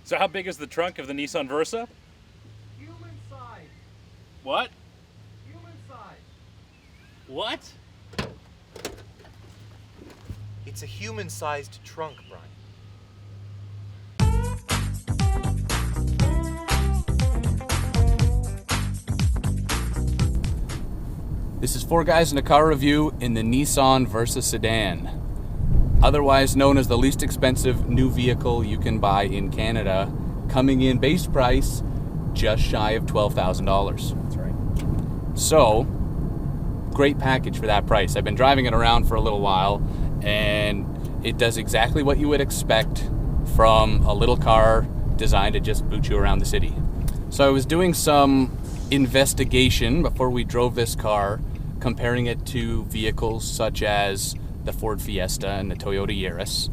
So how big is the trunk of the Nissan Versa? Human size. What? Human size. What? It's a human-sized trunk, Brian. This is 4 Guys in a Car Review in the Nissan Versa Sedan, otherwise known as the least expensive new vehicle you can buy in Canada, coming in base price just shy of $12,000. That's right. So, great package for that price. I've been driving it around for a little while, and it does exactly what you would expect from a little car designed to just boot you around the city. So I was doing some investigation before we drove this car, comparing it to vehicles such as the Ford Fiesta and the Toyota Yaris.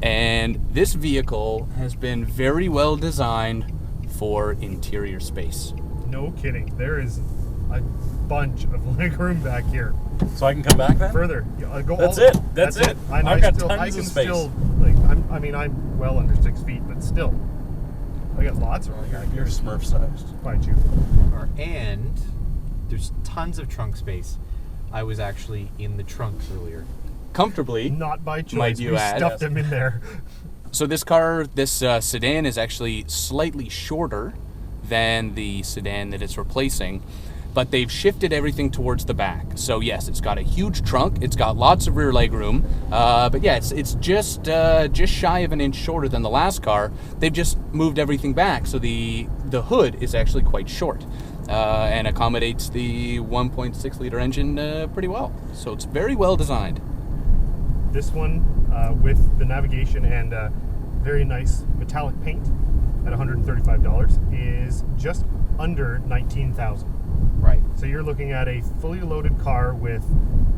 And this vehicle has been very well designed for interior space. No kidding. There is a bunch of leg room back here. So I can come back then? Further. Go That's all, it. That's it. I've got tons I of can space. still, like, I'm well under 6 feet, but still. I got lots of room back You're here. Smurf sized. Quite you. And there's tons of trunk space. I was actually in the trunk earlier. Comfortably. Not by choice. Might you we add. stuffed them in there. So this car, this sedan is actually slightly shorter than the sedan that it's replacing, but they've shifted everything towards the back. So yes, it's got a huge trunk, it's got lots of rear leg room, but yeah, it's just shy of an inch shorter than the last car. They've just moved everything back, so the hood is actually quite short and accommodates the 1.6 liter engine pretty well. So it's very well designed. This one, with the navigation and very nice metallic paint at $135, is just under $19,000. Right. So you're looking at a fully loaded car with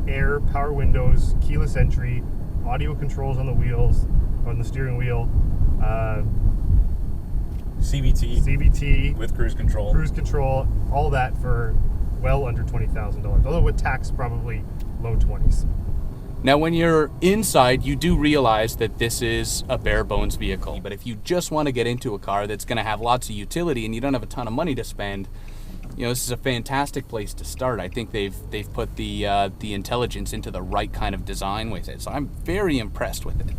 air, power windows, keyless entry, audio controls on the wheels, on the steering wheel, CVT. CVT, With cruise control. cruise control, all that for well under $20,000. Although with tax, probably low 20s. Now, when you're inside, you do realize that this is a bare bones vehicle. But if you just want to get into a car that's going to have lots of utility and you don't have a ton of money to spend, this is a fantastic place to start. I think they've put the intelligence into the right kind of design with it. So I'm very impressed with it.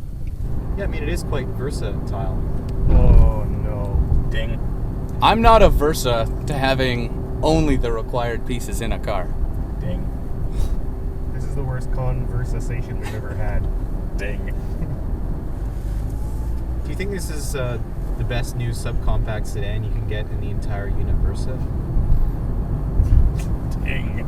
Yeah, I mean, it is quite versatile. Oh no. Ding. I'm not averse to having only the required pieces in a car. Ding. This is the worst conversation we've ever had. Ding. Do you think this is the best new subcompact sedan you can get in the entire unit Versa? Ding.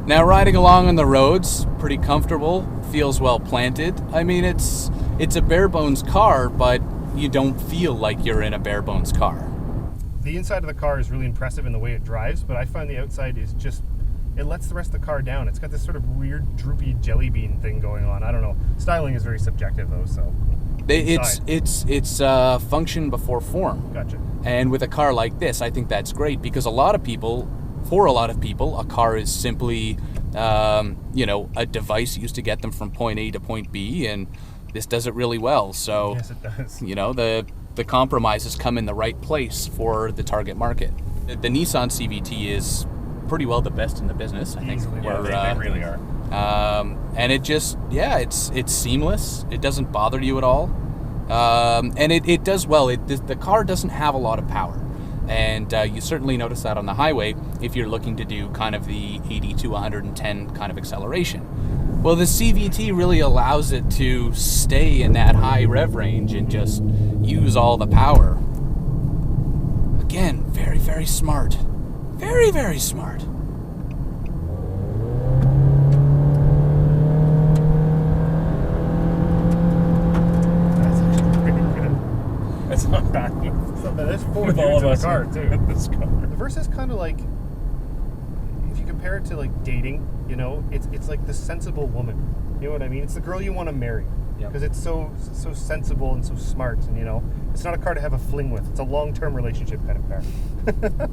Now, riding along on the roads, pretty comfortable, feels well planted. I mean, it's a bare bones car, but you don't feel like you're in a bare bones car. The inside of the car is really impressive in the way it drives, but I find the outside is just, it lets the rest of the car down. It's got this sort of weird droopy jelly bean thing going on. I don't know. Styling is very subjective though, so. It's function before form. Gotcha. And with a car like this, I think that's great because for a lot of people, a car is simply, a device used to get them from point A to point B, and this does it really well. So, Yes, it does. The compromises come in the right place for the target market. The Nissan CVT is pretty well the best in the business, I think. Easily. Yeah, they really are. And it just, it's seamless. It doesn't bother you at all. And it does well. The car doesn't have a lot of power. And you certainly notice that on the highway if you're looking to do kind of the 80 to 110 kind of acceleration. Well, the CVT really allows it to stay in that high rev range and just use all the power. Again, very, very smart. Very, very smart. That's actually pretty good. That's not bad. So there's 4 With all dudes of in the us car in too. this car. The Versa's kind of like, if you compare it to like dating, it's like the sensible woman. You know what I mean? It's the girl you want to marry Yep. because it's so sensible and so smart, and it's not a car to have a fling with. It's a long-term relationship kind of car.